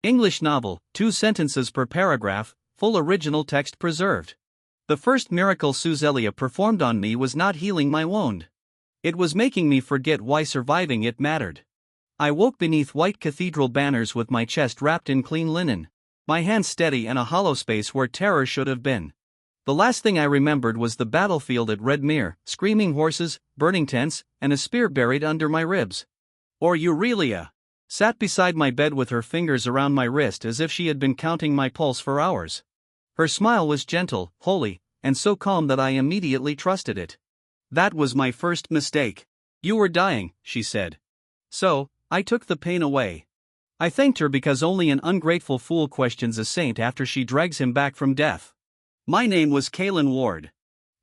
English novel, 2 sentences per paragraph, full original text preserved. The first miracle Suzelia performed on me was not healing my wound. It was making me forget why surviving it mattered. I woke beneath white cathedral banners with my chest wrapped in clean linen, my hands steady and a hollow space where terror should have been. The last thing I remembered was the battlefield at Red Mere, screaming horses, burning tents, and a spear buried under my ribs. Aurelia sat beside my bed with her fingers around my wrist as if she had been counting my pulse for hours. Her smile was gentle, holy, and so calm that I immediately trusted it. That was my first mistake. You were dying, she said. So, I took the pain away. I thanked her because only an ungrateful fool questions a saint after she drags him back from death. My name was Kalen Ward.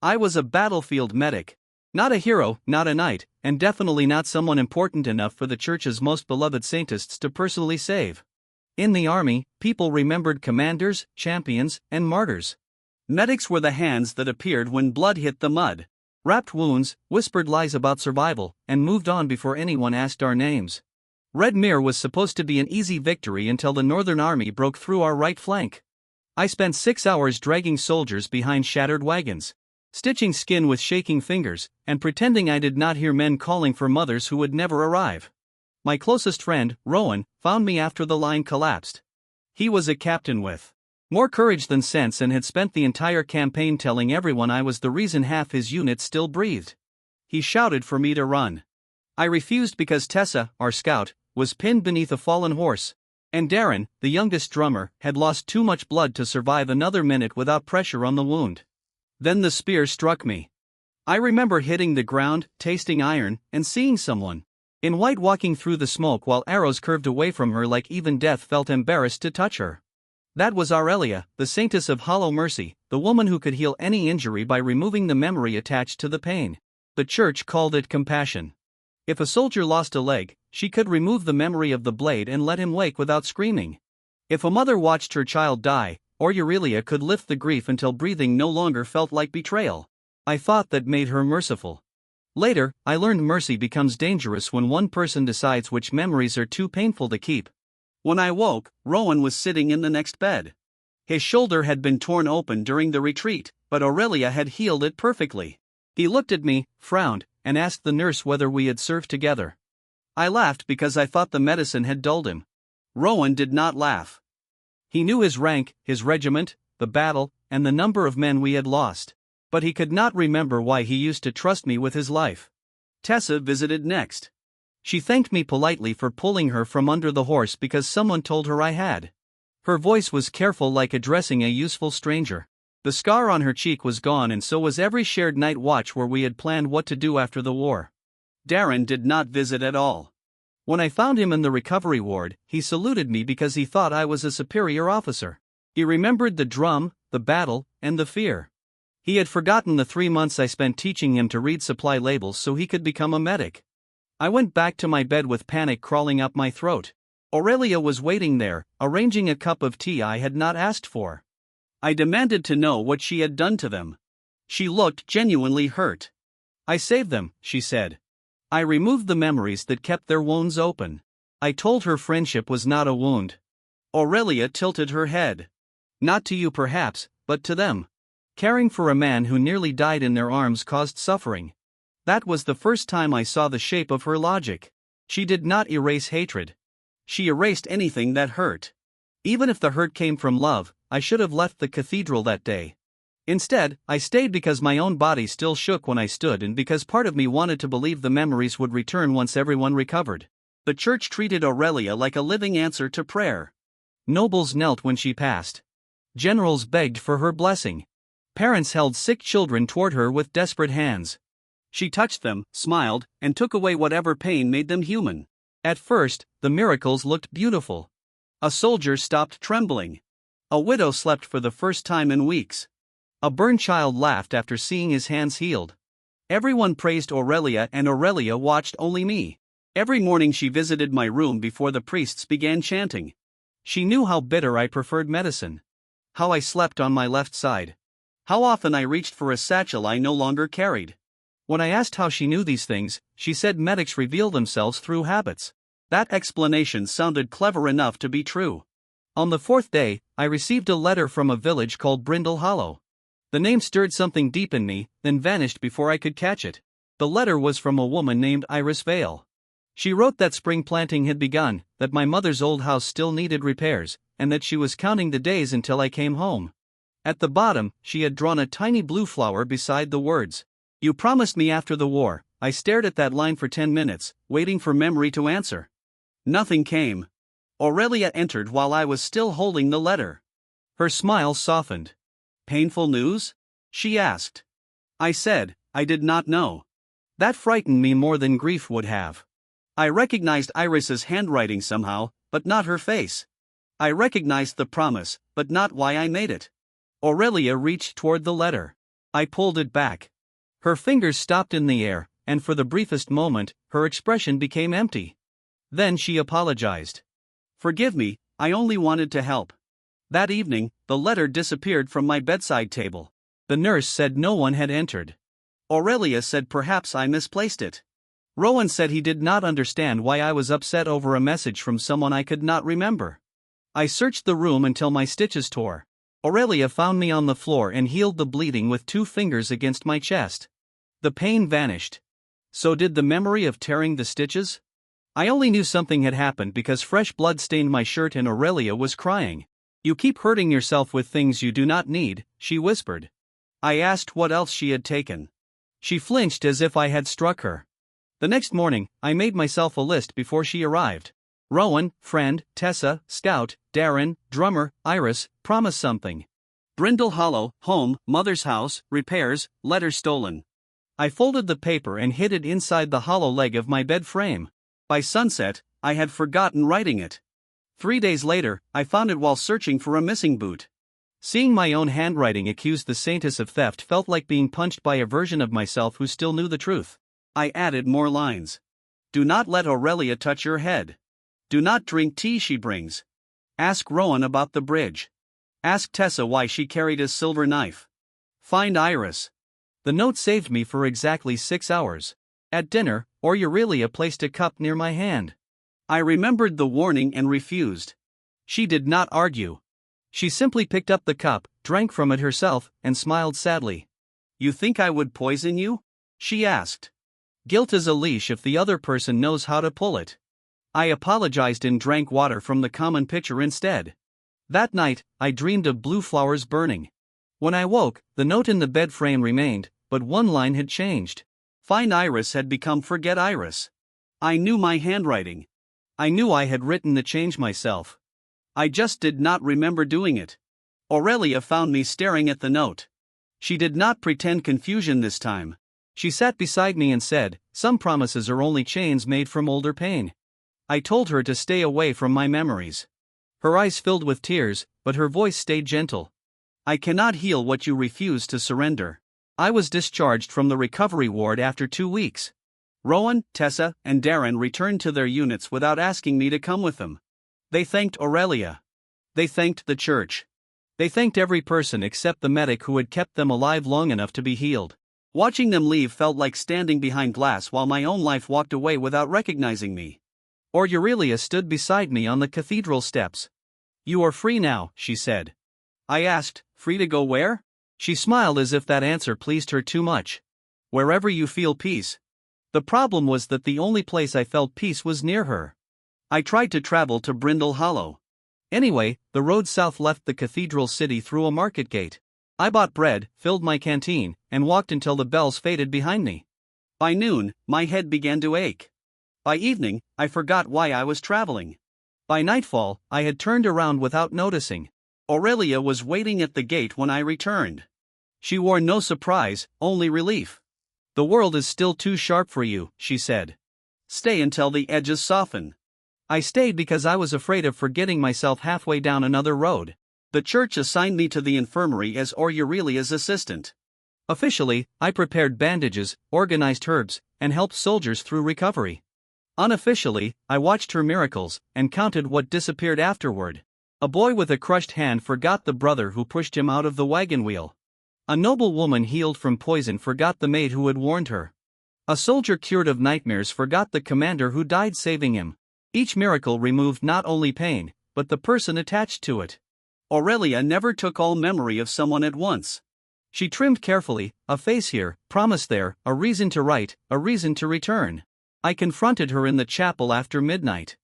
I was a battlefield medic. Not a hero, not a knight, and definitely not someone important enough for the church's most beloved saintess to personally save. In the army, people remembered commanders, champions, and martyrs. Medics were the hands that appeared when blood hit the mud, wrapped wounds, whispered lies about survival, and moved on before anyone asked our names. Red Mere was supposed to be an easy victory until the Northern Army broke through our right flank. I spent 6 hours dragging soldiers behind shattered wagons, stitching skin with shaking fingers, and pretending I did not hear men calling for mothers who would never arrive. My closest friend, Rowan, found me after the line collapsed. He was a captain with more courage than sense and had spent the entire campaign telling everyone I was the reason half his unit still breathed. He shouted for me to run. I refused because Tessa, our scout, was pinned beneath a fallen horse, and Darren, the youngest drummer, had lost too much blood to survive another minute without pressure on the wound. Then the spear struck me. I remember hitting the ground, tasting iron, and seeing someone in white walking through the smoke while arrows curved away from her like even death felt embarrassed to touch her. That was Aurelia, the saintess of hollow mercy, the woman who could heal any injury by removing the memory attached to the pain. The church called it compassion. If a soldier lost a leg, she could remove the memory of the blade and let him wake without screaming. If a mother watched her child die, Aurelia could lift the grief until breathing no longer felt like betrayal. I thought that made her merciful. Later, I learned mercy becomes dangerous when one person decides which memories are too painful to keep. When I woke, Rowan was sitting in the next bed. His shoulder had been torn open during the retreat, but Aurelia had healed it perfectly. He looked at me, frowned, and asked the nurse whether we had served together. I laughed because I thought the medicine had dulled him. Rowan did not laugh. He knew his rank, his regiment, the battle, and the number of men we had lost. But he could not remember why he used to trust me with his life. Tessa visited next. She thanked me politely for pulling her from under the horse because someone told her I had. Her voice was careful like addressing a useful stranger. The scar on her cheek was gone and so was every shared night watch where we had planned what to do after the war. Darren did not visit at all. When I found him in the recovery ward, he saluted me because he thought I was a superior officer. He remembered the drum, the battle, and the fear. He had forgotten the 3 months I spent teaching him to read supply labels so he could become a medic. I went back to my bed with panic crawling up my throat. Aurelia was waiting there, arranging a cup of tea I had not asked for. I demanded to know what she had done to them. She looked genuinely hurt. I saved them, she said. I removed the memories that kept their wounds open. I told her friendship was not a wound. Aurelia tilted her head. Not to you perhaps, but to them. Caring for a man who nearly died in their arms caused suffering. That was the first time I saw the shape of her logic. She did not erase hatred. She erased anything that hurt. Even if the hurt came from love, I should have left the cathedral that day. Instead, I stayed because my own body still shook when I stood and because part of me wanted to believe the memories would return once everyone recovered. The church treated Aurelia like a living answer to prayer. Nobles knelt when she passed. Generals begged for her blessing. Parents held sick children toward her with desperate hands. She touched them, smiled, and took away whatever pain made them human. At first, the miracles looked beautiful. A soldier stopped trembling. A widow slept for the first time in weeks. A burned child laughed after seeing his hands healed. Everyone praised Aurelia and Aurelia watched only me. Every morning she visited my room before the priests began chanting. She knew how bitter I preferred medicine. How I slept on my left side. How often I reached for a satchel I no longer carried. When I asked how she knew these things, she said medics reveal themselves through habits. That explanation sounded clever enough to be true. On the fourth day, I received a letter from a village called Brindle Hollow. The name stirred something deep in me, then vanished before I could catch it. The letter was from a woman named Iris Vale. She wrote that spring planting had begun, that my mother's old house still needed repairs, and that she was counting the days until I came home. At the bottom, she had drawn a tiny blue flower beside the words, "You promised me after the war." I stared at that line for 10 minutes, waiting for memory to answer. Nothing came. Aurelia entered while I was still holding the letter. Her smile softened. "Painful news?" she asked. I said, "I did not know." That frightened me more than grief would have. I recognized Iris's handwriting somehow, but not her face. I recognized the promise, but not why I made it. Aurelia reached toward the letter. I pulled it back. Her fingers stopped in the air, and for the briefest moment, her expression became empty. Then she apologized. "Forgive me, I only wanted to help." That evening, the letter disappeared from my bedside table. The nurse said no one had entered. Aurelia said perhaps I misplaced it. Rowan said he did not understand why I was upset over a message from someone I could not remember. I searched the room until my stitches tore. Aurelia found me on the floor and healed the bleeding with 2 fingers against my chest. The pain vanished. So did the memory of tearing the stitches? I only knew something had happened because fresh blood stained my shirt and Aurelia was crying. "You keep hurting yourself with things you do not need," she whispered. I asked what else she had taken. She flinched as if I had struck her. The next morning, I made myself a list before she arrived. Rowan, friend, Tessa, scout, Darren, drummer, Iris, promise something. Brindle Hollow, home, mother's house, repairs, letter stolen. I folded the paper and hid it inside the hollow leg of my bed frame. By sunset, I had forgotten writing it. 3 days later, I found it while searching for a missing boot. Seeing my own handwriting accuse the Saintess of theft felt like being punched by a version of myself who still knew the truth. I added more lines. "Do not let Aurelia touch your head. Do not drink tea she brings. Ask Rowan about the bridge. Ask Tessa why she carried a silver knife. Find Iris." The note saved me for exactly 6 hours. At dinner, Aurelia placed a cup near my hand. I remembered the warning and refused. She did not argue. She simply picked up the cup, drank from it herself, and smiled sadly. "You think I would poison you?" she asked. Guilt is a leash if the other person knows how to pull it. I apologized and drank water from the common pitcher instead. That night, I dreamed of blue flowers burning. When I woke, the note in the bed frame remained, but one line had changed. Find Iris had become Forget Iris. I knew my handwriting. I knew I had written the change myself. I just did not remember doing it. Aurelia found me staring at the note. She did not pretend confusion this time. She sat beside me and said, "Some promises are only chains made from older pain." I told her to stay away from my memories. Her eyes filled with tears, but her voice stayed gentle. "I cannot heal what you refuse to surrender." I was discharged from the recovery ward after 2 weeks. Rowan, Tessa, and Darren returned to their units without asking me to come with them. They thanked Aurelia. They thanked the church. They thanked every person except the medic who had kept them alive long enough to be healed. Watching them leave felt like standing behind glass while my own life walked away without recognizing me. Aurelia stood beside me on the cathedral steps. "You are free now," she said. I asked, "Free to go where?" She smiled as if that answer pleased her too much. "Wherever you feel peace." The problem was that the only place I felt peace was near her. I tried to travel to Brindle Hollow. Anyway, the road south left the cathedral city through a market gate. I bought bread, filled my canteen, and walked until the bells faded behind me. By noon, my head began to ache. By evening, I forgot why I was traveling. By nightfall, I had turned around without noticing. Aurelia was waiting at the gate when I returned. She wore no surprise, only relief. "The world is still too sharp for you," she said. "Stay until the edges soften." I stayed because I was afraid of forgetting myself halfway down another road. The church assigned me to the infirmary as Aurelia's assistant. Officially, I prepared bandages, organized herbs, and helped soldiers through recovery. Unofficially, I watched her miracles, and counted what disappeared afterward. A boy with a crushed hand forgot the brother who pushed him out of the wagon wheel. A noble woman healed from poison forgot the maid who had warned her. A soldier cured of nightmares forgot the commander who died saving him. Each miracle removed not only pain, but the person attached to it. Aurelia never took all memory of someone at once. She trimmed carefully, a face here, promise there, a reason to write, a reason to return. I confronted her in the chapel after midnight.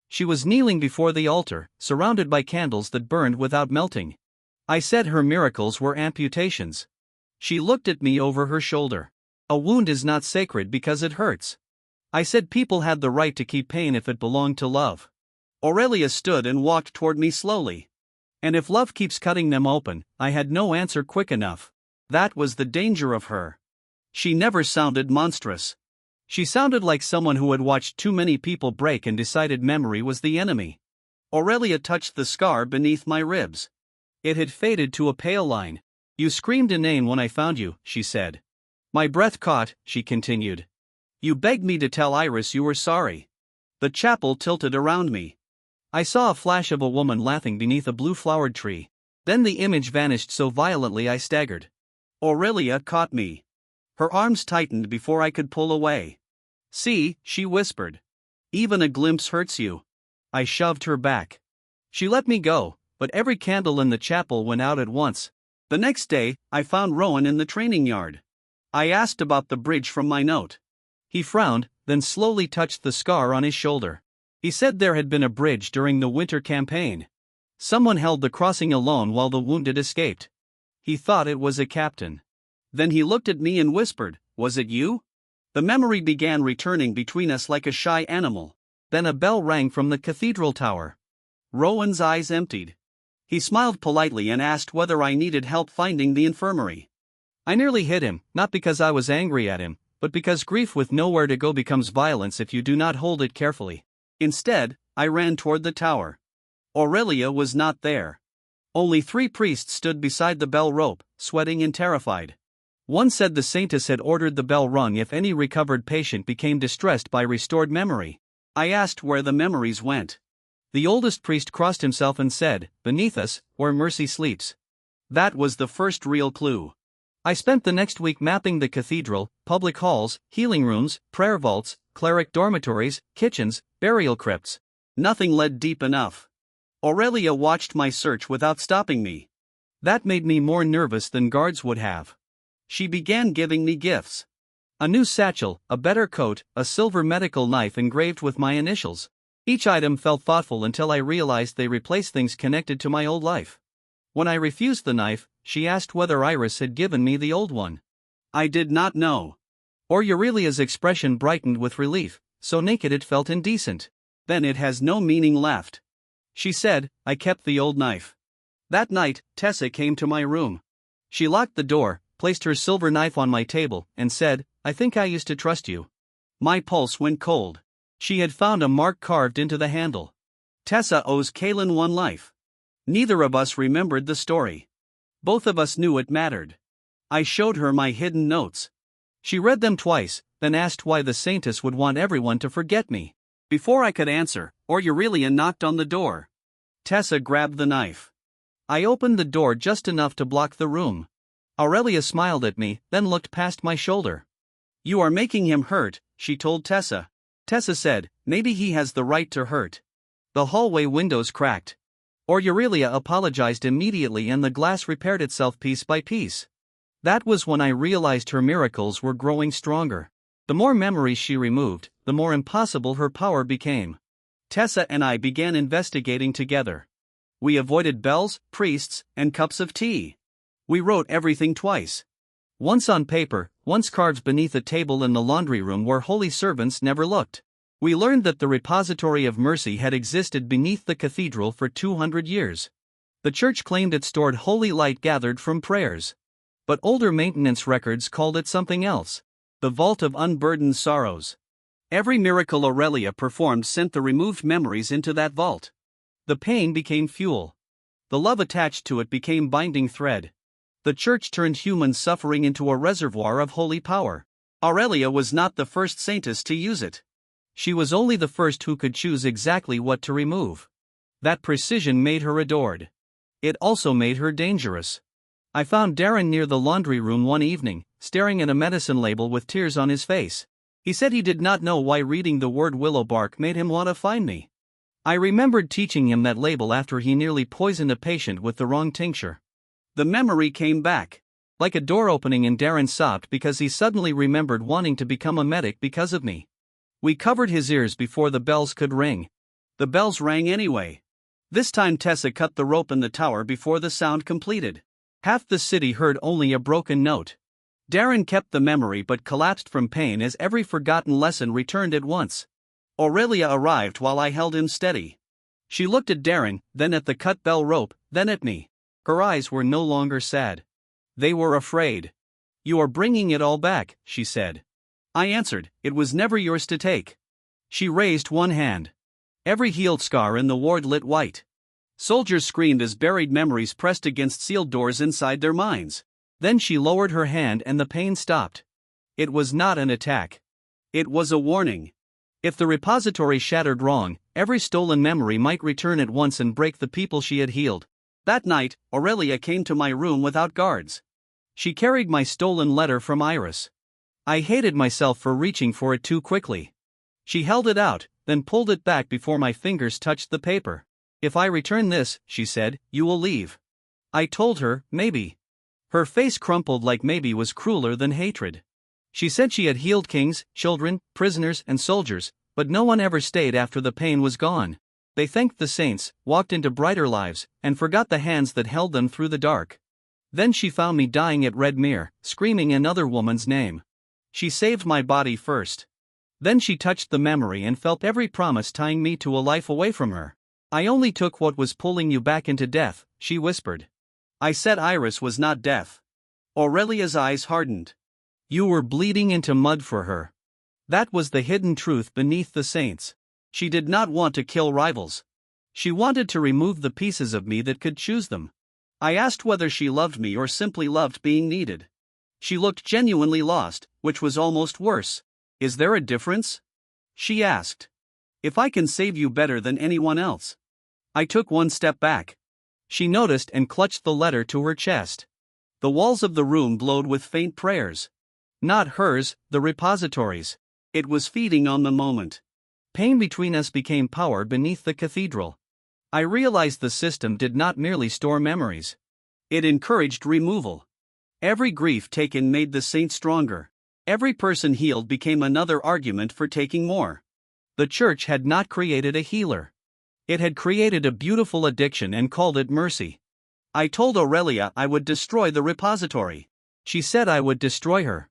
She was kneeling before the altar, surrounded by candles that burned without melting. I said her miracles were amputations. She looked at me over her shoulder. A wound is not sacred because it hurts. I said people had the right to keep pain if it belonged to love. Aurelia stood and walked toward me slowly. And if love keeps cutting them open, I had no answer quick enough. That was the danger of her. She never sounded monstrous. She sounded like someone who had watched too many people break and decided memory was the enemy. Aurelia touched the scar beneath my ribs. It had faded to a pale line. You screamed a name when I found you, she said. My breath caught, she continued. You begged me to tell Iris you were sorry. The chapel tilted around me. I saw a flash of a woman laughing beneath a blue-flowered tree. Then the image vanished so violently I staggered. Aurelia caught me. Her arms tightened before I could pull away. See, she whispered. Even a glimpse hurts you. I shoved her back. She let me go, but every candle in the chapel went out at once. The next day, I found Rowan in the training yard. I asked about the bridge from my note. He frowned, then slowly touched the scar on his shoulder. He said there had been a bridge during the winter campaign. Someone held the crossing alone while the wounded escaped. He thought it was a captain. Then he looked at me and whispered, "Was it you?" The memory began returning between us like a shy animal. Then a bell rang from the cathedral tower. Rowan's eyes emptied. He smiled politely and asked whether I needed help finding the infirmary. I nearly hit him, not because I was angry at him, but because grief with nowhere to go becomes violence if you do not hold it carefully. Instead, I ran toward the tower. Aurelia was not there. Only 3 priests stood beside the bell rope, sweating and terrified. One said the Saintess had ordered the bell rung if any recovered patient became distressed by restored memory. I asked where the memories went. The oldest priest crossed himself and said, "Beneath us, where mercy sleeps." That was the first real clue. I spent the next week mapping the cathedral, public halls, healing rooms, prayer vaults, cleric dormitories, kitchens, burial crypts. Nothing led deep enough. Aurelia watched my search without stopping me. That made me more nervous than guards would have. She began giving me gifts. A new satchel, a better coat, a silver medical knife engraved with my initials. Each item felt thoughtful until I realized they replaced things connected to my old life. When I refused the knife, she asked whether Iris had given me the old one. I did not know. Aurelia's expression brightened with relief, so naked it felt indecent. Then it has no meaning left. She said, I kept the old knife. That night, Tessa came to my room. She locked the door, placed her silver knife on my table, and said, "I think I used to trust you." My pulse went cold. She had found a mark carved into the handle. Tessa owes Kaelin 1 life. Neither of us remembered the story. Both of us knew it mattered. I showed her my hidden notes. She read them twice, then asked why the Saintess would want everyone to forget me. Before I could answer, Aurelia knocked on the door. Tessa grabbed the knife. I opened the door just enough to block the room. Aurelia smiled at me, then looked past my shoulder. "You are making him hurt," she told Tessa. Tessa said, "Maybe he has the right to hurt." The hallway windows cracked. Aurelia apologized immediately and the glass repaired itself piece by piece. That was when I realized her miracles were growing stronger. The more memories she removed, the more impossible her power became. Tessa and I began investigating together. We avoided bells, priests, and cups of tea. We wrote everything twice. Once on paper, once carved beneath a table in the laundry room where holy servants never looked. We learned that the repository of mercy had existed beneath the cathedral for 200 years. The church claimed it stored holy light gathered from prayers. But older maintenance records called it something else. The vault of unburdened sorrows. Every miracle Aurelia performed sent the removed memories into that vault. The pain became fuel. The love attached to it became binding thread. The church turned human suffering into a reservoir of holy power. Aurelia was not the first saintess to use it. She was only the first who could choose exactly what to remove. That precision made her adored. It also made her dangerous. I found Darren near the laundry room one evening, staring at a medicine label with tears on his face. He said he did not know why reading the word willow bark made him want to find me. I remembered teaching him that label after he nearly poisoned a patient with the wrong tincture. The memory came back. Like a door opening, and Darren sobbed because he suddenly remembered wanting to become a medic because of me. We covered his ears before the bells could ring. The bells rang anyway. This time Tessa cut the rope in the tower before the sound completed. Half the city heard only a broken note. Darren kept the memory but collapsed from pain as every forgotten lesson returned at once. Aurelia arrived while I held him steady. She looked at Darren, then at the cut bell rope, then at me. Her eyes were no longer sad. They were afraid. "You are bringing it all back," she said. I answered, "It was never yours to take." She raised one hand. Every healed scar in the ward lit white. Soldiers screamed as buried memories pressed against sealed doors inside their minds. Then she lowered her hand and the pain stopped. It was not an attack. It was a warning. If the repository shattered wrong, every stolen memory might return at once and break the people she had healed. That night, Aurelia came to my room without guards. She carried my stolen letter from Iris. I hated myself for reaching for it too quickly. She held it out, then pulled it back before my fingers touched the paper. "If I return this," she said, "you will leave." I told her, "Maybe." Her face crumpled like maybe was crueler than hatred. She said she had healed kings, children, prisoners, and soldiers, but no one ever stayed after the pain was gone. They thanked the saints, walked into brighter lives, and forgot the hands that held them through the dark. Then she found me dying at Red Mere, screaming another woman's name. She saved my body first. Then she touched the memory and felt every promise tying me to a life away from her. "I only took what was pulling you back into death," she whispered. I said Iris was not death. Aurelia's eyes hardened. "You were bleeding into mud for her." That was the hidden truth beneath the saints. She did not want to kill rivals. She wanted to remove the pieces of me that could choose them. I asked whether she loved me or simply loved being needed. She looked genuinely lost, which was almost worse. "Is there a difference?" she asked. "If I can save you better than anyone else." I took one step back. She noticed and clutched the letter to her chest. The walls of the room glowed with faint prayers. Not hers, the repository's. It was feeding on the moment. Pain between us became power beneath the cathedral. I realized the system did not merely store memories. It encouraged removal. Every grief taken made the saint stronger. Every person healed became another argument for taking more. The church had not created a healer. It had created a beautiful addiction and called it mercy. I told Aurelia I would destroy the repository. She said I would destroy her.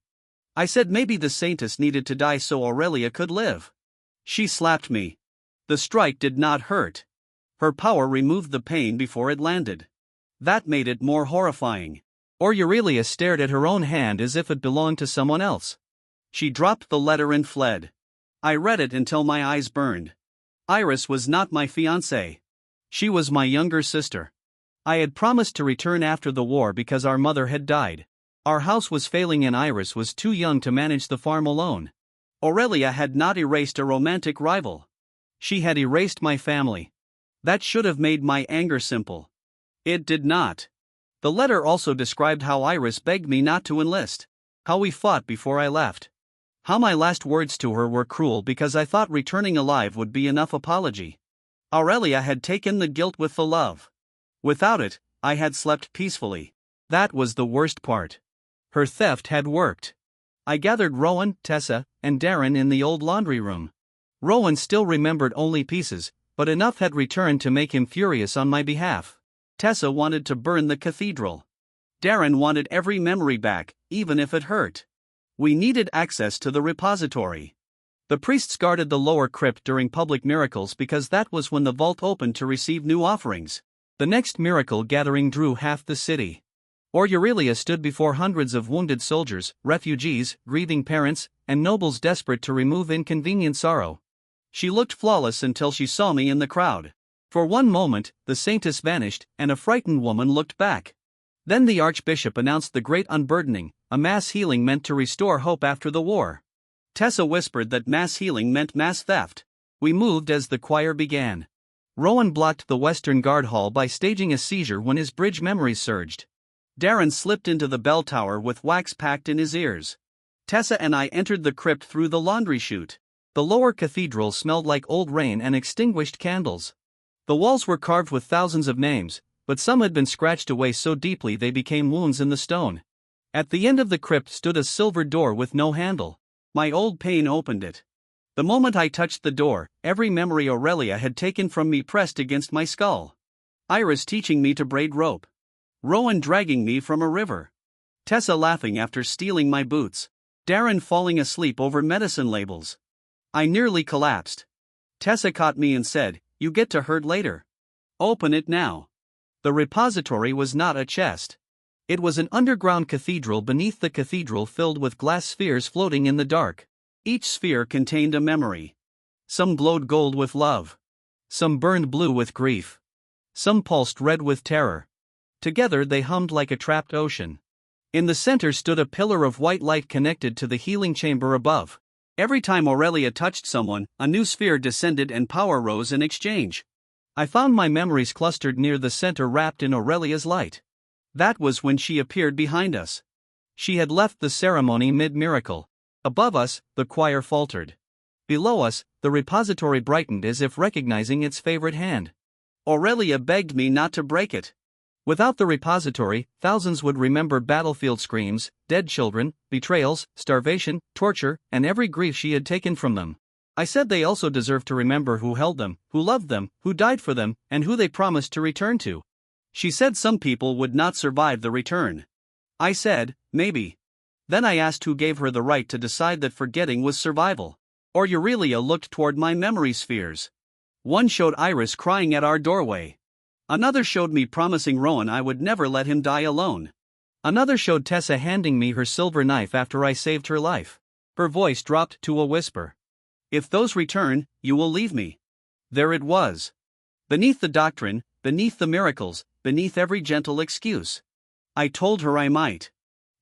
I said maybe the Saintess needed to die so Aurelia could live. She slapped me. The strike did not hurt. Her power removed the pain before it landed. That made it more horrifying. Aurelia stared at her own hand as if it belonged to someone else. She dropped the letter and fled. I read it until my eyes burned. Iris was not my fiancée. She was my younger sister. I had promised to return after the war because our mother had died. Our house was failing and Iris was too young to manage the farm alone. Aurelia had not erased a romantic rival. She had erased my family. That should have made my anger simple. It did not. The letter also described how Iris begged me not to enlist. How we fought before I left. How my last words to her were cruel because I thought returning alive would be enough apology. Aurelia had taken the guilt with the love. Without it, I had slept peacefully. That was the worst part. Her theft had worked. I gathered Rowan, Tessa, and Darren in the old laundry room. Rowan still remembered only pieces, but enough had returned to make him furious on my behalf. Tessa wanted to burn the cathedral. Darren wanted every memory back, even if it hurt. We needed access to the repository. The priests guarded the lower crypt during public miracles because that was when the vault opened to receive new offerings. The next miracle gathering drew half the city. Aurelia stood before hundreds of wounded soldiers, refugees, grieving parents, and nobles desperate to remove inconvenient sorrow. She looked flawless until she saw me in the crowd. For one moment, the Saintess vanished, and a frightened woman looked back. Then the Archbishop announced the great unburdening, a mass healing meant to restore hope after the war. Tessa whispered that mass healing meant mass theft. We moved as the choir began. Rowan blocked the Western Guard Hall by staging a seizure when his bridge memories surged. Darren slipped into the bell tower with wax packed in his ears. Tessa and I entered the crypt through the laundry chute. The lower cathedral smelled like old rain and extinguished candles. The walls were carved with thousands of names, but some had been scratched away so deeply they became wounds in the stone. At the end of the crypt stood a silver door with no handle. My old pain opened it. The moment I touched the door, every memory Aurelia had taken from me pressed against my skull. Iris teaching me to braid rope. Rowan dragging me from a river. Tessa laughing after stealing my boots. Darren falling asleep over medicine labels. I nearly collapsed. Tessa caught me and said, "You get to hurt later. Open it now." The repository was not a chest. It was an underground cathedral beneath the cathedral filled with glass spheres floating in the dark. Each sphere contained a memory. Some glowed gold with love. Some burned blue with grief. Some pulsed red with terror. Together they hummed like a trapped ocean. In the center stood a pillar of white light connected to the healing chamber above. Every time Aurelia touched someone, a new sphere descended and power rose in exchange. I found my memories clustered near the center wrapped in Aurelia's light. That was when she appeared behind us. She had left the ceremony mid-miracle. Above us, the choir faltered. Below us, the repository brightened as if recognizing its favorite hand. Aurelia begged me not to break it. Without the repository, thousands would remember battlefield screams, dead children, betrayals, starvation, torture, and every grief she had taken from them. I said they also deserved to remember who held them, who loved them, who died for them, and who they promised to return to. She said some people would not survive the return. I said, maybe. Then I asked who gave her the right to decide that forgetting was survival. Aurelia looked toward my memory spheres. One showed Iris crying at our doorway. Another showed me promising Rowan I would never let him die alone. Another showed Tessa handing me her silver knife after I saved her life. Her voice dropped to a whisper. "If those return, you will leave me." There it was. Beneath the doctrine, beneath the miracles, beneath every gentle excuse. I told her I might.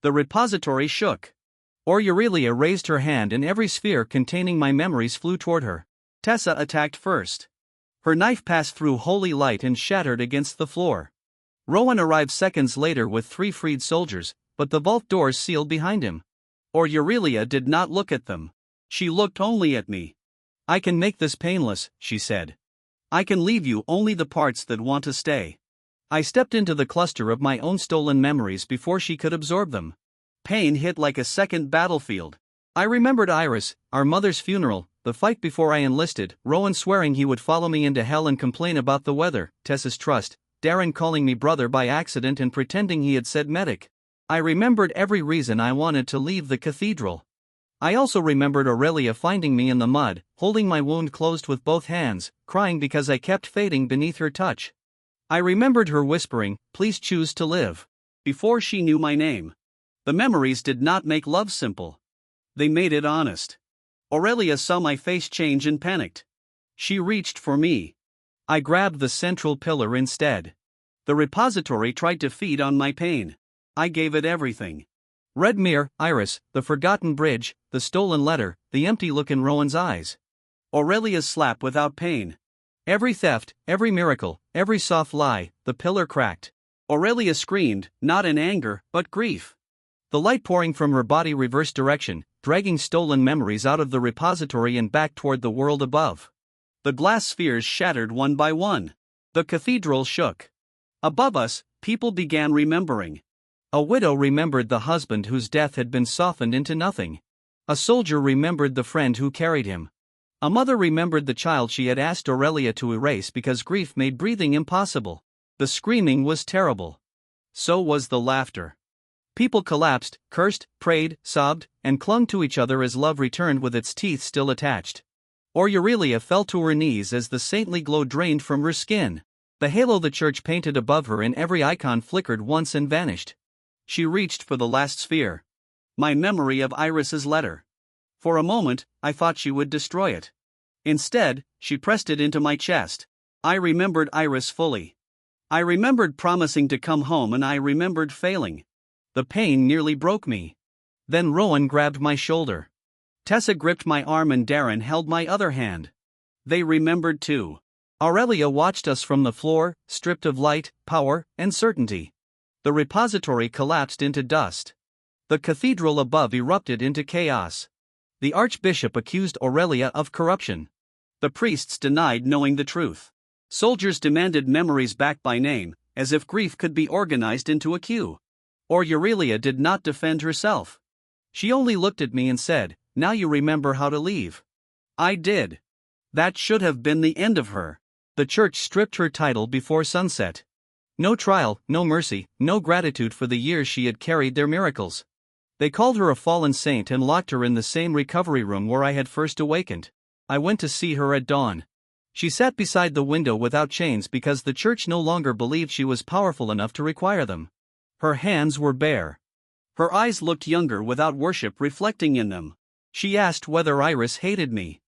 The repository shook. Aurelia raised her hand and every sphere containing my memories flew toward her. Tessa attacked first. Her knife passed through holy light and shattered against the floor. Rowan arrived seconds later with 3 freed soldiers, but the vault doors sealed behind him. Aurelia did not look at them. She looked only at me. "I can make this painless," she said. "I can leave you only the parts that want to stay." I stepped into the cluster of my own stolen memories before she could absorb them. Pain hit like a second battlefield. I remembered Iris, our mother's funeral, the fight before I enlisted, Rowan swearing he would follow me into hell and complain about the weather, Tessa's trust, Darren calling me brother by accident and pretending he had said medic. I remembered every reason I wanted to leave the cathedral. I also remembered Aurelia finding me in the mud, holding my wound closed with both hands, crying because I kept fading beneath her touch. I remembered her whispering, "Please choose to live," before she knew my name. The memories did not make love simple. They made it honest. Aurelia saw my face change and panicked. She reached for me. I grabbed the central pillar instead. The repository tried to feed on my pain. I gave it everything. Red mirror, Iris, the forgotten bridge, the stolen letter, the empty look in Rowan's eyes. Aurelia's slap without pain. Every theft, every miracle, every soft lie, the pillar cracked. Aurelia screamed, not in anger, but grief. The light pouring from her body reversed direction, dragging stolen memories out of the repository and back toward the world above. The glass spheres shattered one by one. The cathedral shook. Above us, people began remembering. A widow remembered the husband whose death had been softened into nothing. A soldier remembered the friend who carried him. A mother remembered the child she had asked Aurelia to erase because grief made breathing impossible. The screaming was terrible. So was the laughter. People collapsed, cursed, prayed, sobbed, and clung to each other as love returned with its teeth still attached. Aurelia fell to her knees as the saintly glow drained from her skin. The halo the church painted above her in every icon flickered once and vanished. She reached for the last sphere. My memory of Iris's letter. For a moment, I thought she would destroy it. Instead, she pressed it into my chest. I remembered Iris fully. I remembered promising to come home and I remembered failing. The pain nearly broke me. Then Rowan grabbed my shoulder. Tessa gripped my arm and Darren held my other hand. They remembered too. Aurelia watched us from the floor, stripped of light, power, and certainty. The repository collapsed into dust. The cathedral above erupted into chaos. The archbishop accused Aurelia of corruption. The priests denied knowing the truth. Soldiers demanded memories back by name, as if grief could be organized into a queue. Aurelia did not defend herself. She only looked at me and said, "Now you remember how to leave." I did. That should have been the end of her. The church stripped her title before sunset. No trial, no mercy, no gratitude for the years she had carried their miracles. They called her a fallen saint and locked her in the same recovery room where I had first awakened. I went to see her at dawn. She sat beside the window without chains because the church no longer believed she was powerful enough to require them. Her hands were bare. Her eyes looked younger without worship reflecting in them. She asked whether Iris hated me.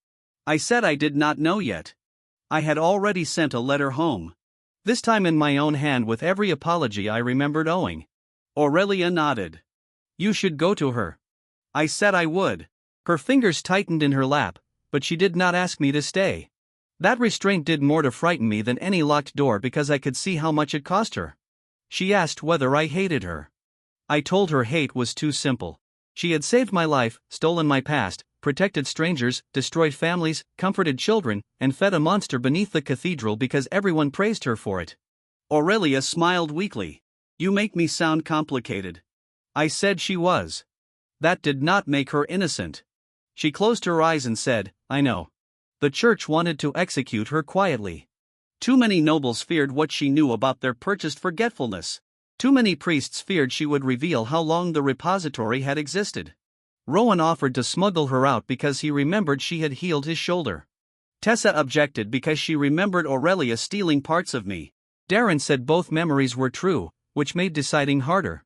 I said I did not know yet. I had already sent a letter home. This time in my own hand with every apology I remembered owing. Aurelia nodded. "You should go to her." I said I would. Her fingers tightened in her lap, but she did not ask me to stay. That restraint did more to frighten me than any locked door because I could see how much it cost her. She asked whether I hated her. I told her hate was too simple. She had saved my life, stolen my past, protected strangers, destroyed families, comforted children, and fed a monster beneath the cathedral because everyone praised her for it. Aurelia smiled weakly. "You make me sound complicated." I said she was. That did not make her innocent. She closed her eyes and said, "I know." The church wanted to execute her quietly. Too many nobles feared what she knew about their purchased forgetfulness. Too many priests feared she would reveal how long the repository had existed. Rowan offered to smuggle her out because he remembered she had healed his shoulder. Tessa objected because she remembered Aurelia stealing parts of me. Darren said both memories were true, which made deciding harder.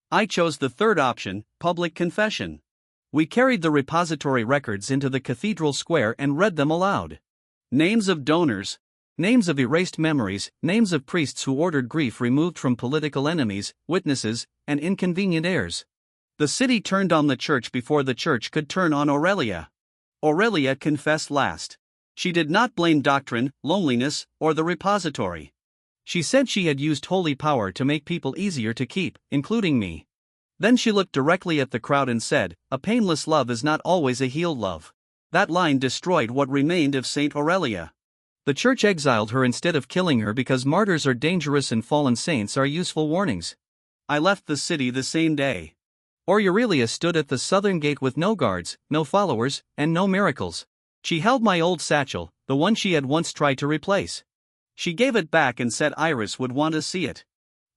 I chose the third option, public confession. We carried the repository records into the cathedral square and read them aloud. Names of donors, names of erased memories, names of priests who ordered grief removed from political enemies, witnesses, and inconvenient heirs. The city turned on the church before the church could turn on Aurelia. Aurelia confessed last. She did not blame doctrine, loneliness, or the repository. She said she had used holy power to make people easier to keep, including me. Then she looked directly at the crowd and said, "A painless love is not always a healed love." That line destroyed what remained of Saint Aurelia. The church exiled her instead of killing her because martyrs are dangerous and fallen saints are useful warnings. I left the city the same day. Aurelia stood at the southern gate with no guards, no followers, and no miracles. She held my old satchel, the one she had once tried to replace. She gave it back and said Iris would want to see it.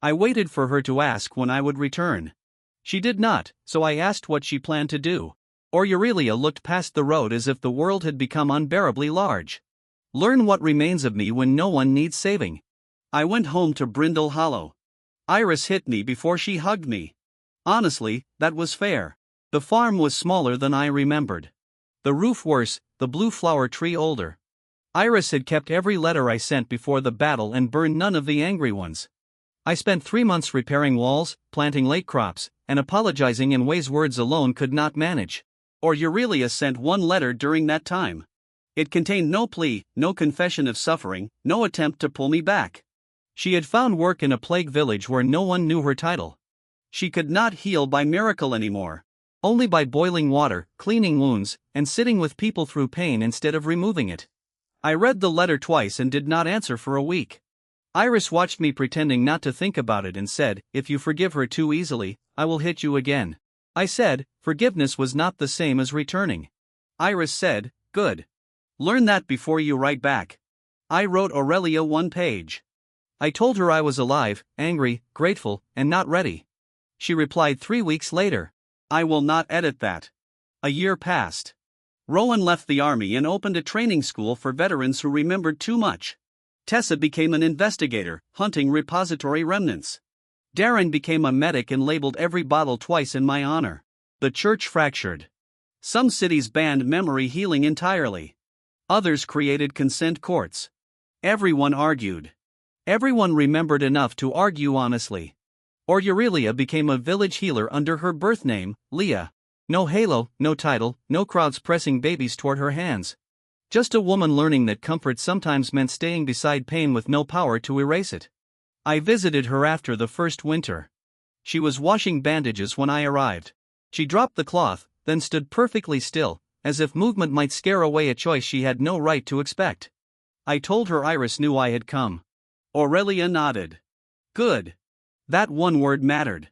I waited for her to ask when I would return. She did not, so I asked what she planned to do. Aurelia looked past the road as if the world had become unbearably large. Learn what remains of me when no one needs saving. I went home to Brindle Hollow. Iris hit me before she hugged me. Honestly, that was fair. The farm was smaller than I remembered. The roof worse, the blue flower tree older. Iris had kept every letter I sent before the battle and burned none of the angry ones. I spent 3 months repairing walls, planting late crops, and apologizing in ways words alone could not manage. Aurelia sent one letter during that time. It contained no plea, no confession of suffering, no attempt to pull me back. She had found work in a plague village where no one knew her title. She could not heal by miracle anymore. Only by boiling water, cleaning wounds, and sitting with people through pain instead of removing it. I read the letter twice and did not answer for a week. Iris watched me pretending not to think about it and said, "If you forgive her too easily, I will hit you again." I said, forgiveness was not the same as returning. Iris said, "Good. Learn that before you write back." I wrote Aurelia 1 page. I told her I was alive, angry, grateful, and not ready. She replied 3 weeks later, "I will not edit that." A year passed. Rowan left the army and opened a training school for veterans who remembered too much. Tessa became an investigator, hunting repository remnants. Darren became a medic and labeled every bottle twice in my honor. The church fractured. Some cities banned memory healing entirely. Others created consent courts. Everyone argued. Everyone remembered enough to argue honestly. Aurelia became a village healer under her birth name, Leah. No halo, no title, no crowds pressing babies toward her hands. Just a woman learning that comfort sometimes meant staying beside pain with no power to erase it. I visited her after the first winter. She was washing bandages when I arrived. She dropped the cloth, then stood perfectly still, as if movement might scare away a choice she had no right to expect. I told her Iris knew I had come. Aurelia nodded. Good. That one word mattered.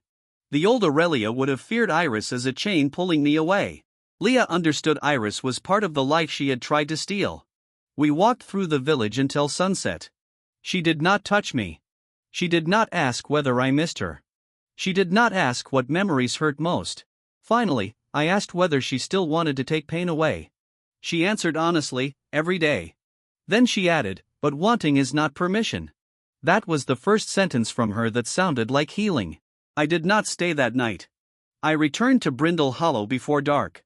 The old Aurelia would have feared Iris as a chain pulling me away. Leah understood Iris was part of the life she had tried to steal. We walked through the village until sunset. She did not touch me. She did not ask whether I missed her. She did not ask what memories hurt most. Finally, I asked whether she still wanted to take pain away. She answered honestly, every day. Then she added, but wanting is not permission. That was the first sentence from her that sounded like healing. I did not stay that night. I returned to Brindle Hollow before dark.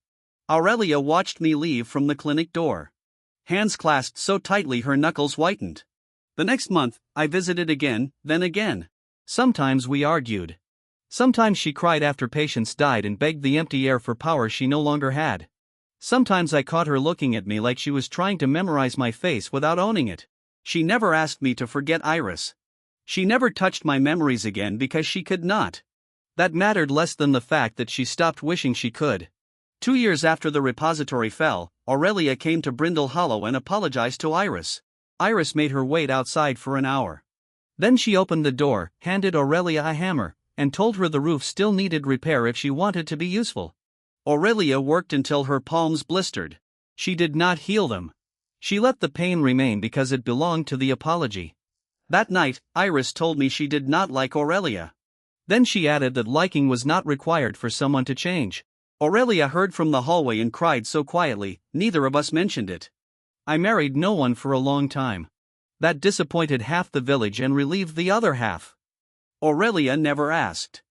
Aurelia watched me leave from the clinic door. Hands clasped so tightly her knuckles whitened. The next month, I visited again, then again. Sometimes we argued. Sometimes she cried after patients died and begged the empty air for power she no longer had. Sometimes I caught her looking at me like she was trying to memorize my face without owning it. She never asked me to forget Iris. She never touched my memories again because she could not. That mattered less than the fact that she stopped wishing she could. 2 years after the repository fell, Aurelia came to Brindle Hollow and apologized to Iris. Iris made her wait outside for an hour. Then she opened the door, handed Aurelia a hammer, and told her the roof still needed repair if she wanted to be useful. Aurelia worked until her palms blistered. She did not heal them. She let the pain remain because it belonged to the apology. That night, Iris told me she did not like Aurelia. Then she added that liking was not required for someone to change. Aurelia heard from the hallway and cried so quietly, neither of us mentioned it. I married no one for a long time. That disappointed half the village and relieved the other half. Aurelia never asked.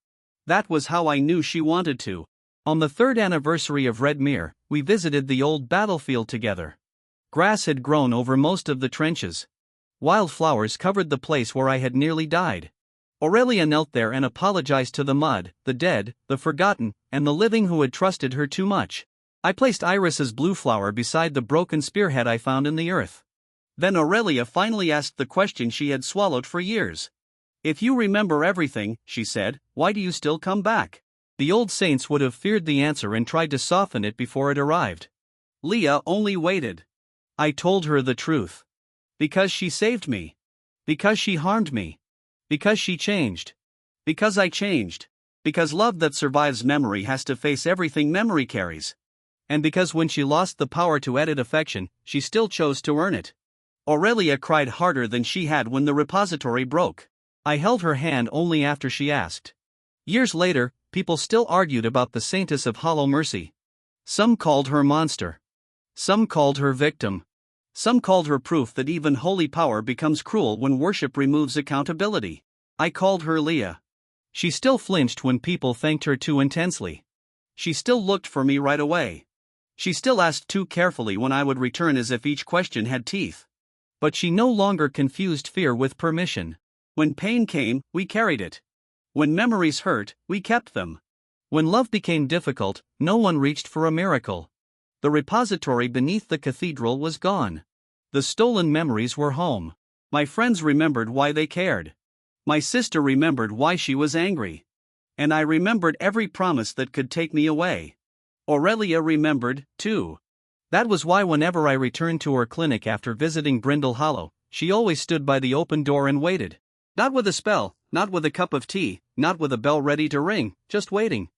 That was how I knew she wanted to. On the 3rd anniversary of Redmere, we visited the old battlefield together. Grass had grown over most of the trenches. Wildflowers covered the place where I had nearly died. Aurelia knelt there and apologized to the mud, the dead, the forgotten, and the living who had trusted her too much. I placed Iris's blue flower beside the broken spearhead I found in the earth. Then Aurelia finally asked the question she had swallowed for years. If you remember everything, she said, why do you still come back? The old saints would have feared the answer and tried to soften it before it arrived. Leah only waited. I told her the truth. Because she saved me. Because she harmed me. Because she changed. Because I changed. Because love that survives memory has to face everything memory carries. And because when she lost the power to edit affection, she still chose to earn it. Aurelia cried harder than she had when the repository broke. I held her hand only after she asked. Years later, people still argued about the Saintess of Hollow Mercy. Some called her monster. Some called her victim. Some called her proof that even holy power becomes cruel when worship removes accountability. I called her Leah. She still flinched when people thanked her too intensely. She still looked for me right away. She still asked too carefully when I would return as if each question had teeth. But she no longer confused fear with permission. When pain came, we carried it. When memories hurt, we kept them. When love became difficult, no one reached for a miracle. The repository beneath the cathedral was gone. The stolen memories were home. My friends remembered why they cared. My sister remembered why she was angry. And I remembered every promise that could take me away. Aurelia remembered, too. That was why whenever I returned to her clinic after visiting Brindle Hollow, she always stood by the open door and waited. Not with a spell, not with a cup of tea, not with a bell ready to ring, just waiting.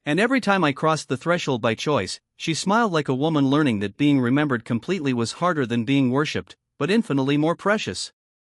And every time I crossed the threshold by choice, she smiled like a woman learning that being remembered completely was harder than being worshipped, but infinitely more precious.